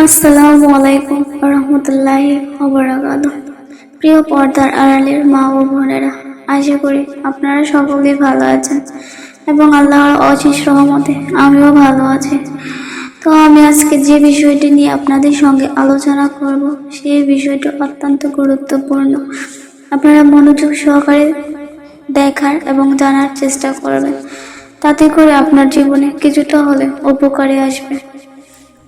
আসসালামু আলাইকুম রহমতুল্লাহি ওয়াবারাকাতুহু। প্রিয় পর্দার আড়ালের মা ও বোনেরা, আশা করি আপনারা সকলেই ভালো আছেন এবং আল্লাহর অশেষ রহমতে আমিও ভালো আছি। তো আমি আজকে যে বিষয়টি নিয়ে আপনাদের সঙ্গে আলোচনা করব, সেই বিষয়টি অত্যন্ত গুরুত্বপূর্ণ। আপনারা মনোযোগ সহকারে দেখার এবং জানার চেষ্টা করবেন, তাতে করে আপনার জীবনে কিছুটা হলে উপকারে আসবে।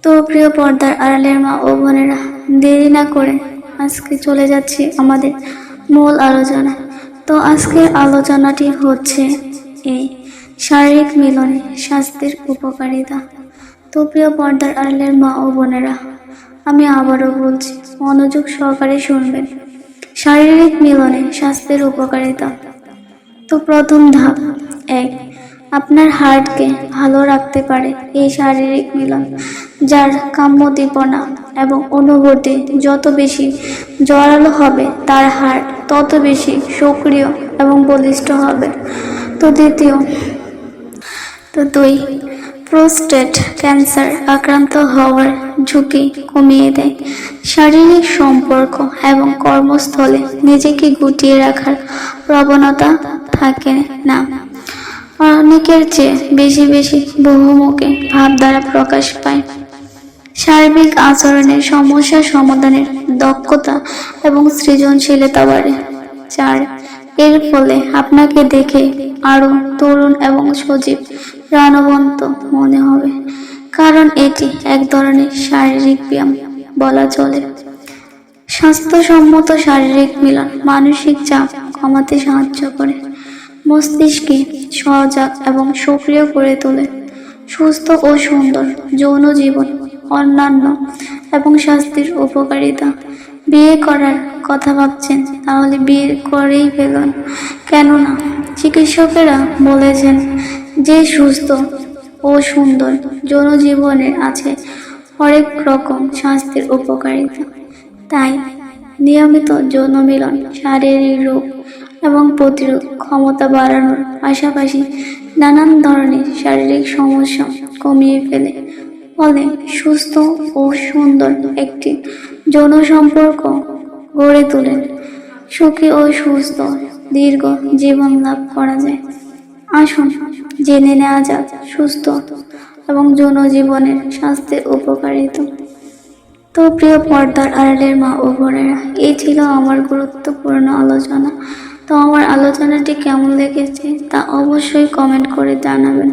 তো প্রিয় পর্দার আড়ালের মা ও বোনেরা, দেরি না করে আজকে চলে যাচ্ছি আমাদের মূল আলোচনা। তো আজকের আলোচনাটি হচ্ছে এই শারীরিক মিলনে স্বাস্থ্যের উপকারিতা। তো প্রিয় পর্দার আড়ালের মা ও বোনেরা, আমি আবারও বলছি, মনোযোগ সহকারে শুনবেন। শারীরিক মিলনে স্বাস্থ্যের উপকারিতা। তো প্রথম ধাপ 1, আপনার হার্টকে ভালো রাখতে পারে এই শারীরিক মিলন, যার কাম্যদীপনা এবং অনুভূতি যত বেশি জোরালো হবে, তার হার্ট তত বেশি সক্রিয় এবং বলিষ্ঠ হবে। তো দ্বিতীয়, 2, প্রোস্টেট ক্যান্সার আক্রান্ত হওয়ার ঝুঁকি কমিয়ে দেয়। শারীরিক সম্পর্ক এবং কর্মস্থলে নিজেকে গুটিয়ে রাখার প্রবণতা থাকে না, অনেকের চেয়ে বেশি বহুমুখী ভাব দ্বারা প্রকাশ পায়। সার্বিক আচরণের সমস্যা সমাধানের দক্ষতা এবং সৃজনশীলতা বাড়ে। 4, এর ফলে আপনাকে দেখে আরো তরুণ এবং সজীব, প্রাণবন্ত মনে হবে, কারণ এটি এক ধরনের শারীরিক ব্যায়াম বলা চলে। স্বাস্থ্যসম্মত শারীরিক মিলন মানসিক চাপ কমাতে সাহায্য করে, মস্তিষ্কে সজাগ এবং সক্রিয় করে তোলে। সুস্থ ও সুন্দর যৌন জীবন, অন্যান্য এবং স্বাস্থ্যের উপকারিতা। বিয়ে করার কথা ভাবছেন? তাহলে বিয়ে করেই ফেলুন, কেননা চিকিৎসকেরা বলেছেন যে সুস্থ ও সুন্দর যৌন জীবনের আছে হরেক রকম স্বাস্থ্যের উপকারিতা। তাই নিয়মিত যৌন মিলন শারীরিক রোগ এবং প্রতিরোধ ক্ষমতা বাড়ানোর পাশাপাশি নানান ধরনের শারীরিক সমস্যা কমিয়ে ফেলে, ফলে সুস্থ ও সুন্দর একটি যৌন সম্পর্ক গড়ে তোলেন। সুখী ও সুস্থ দীর্ঘ জীবন লাভ করা যায়। আসুন জেনে নেওয়া যাক সুস্থ এবং যৌন জীবনের স্বাস্থ্যের উপকারিতা। তো প্রিয় পর্দার আড়ালের মা ও বোনেরা, এই ছিল আমার গুরুত্বপূর্ণ আলোচনা। তো আমার আলোচনাটি কেমন লেগেছে তা অবশ্যই কমেন্ট করে জানাবেন।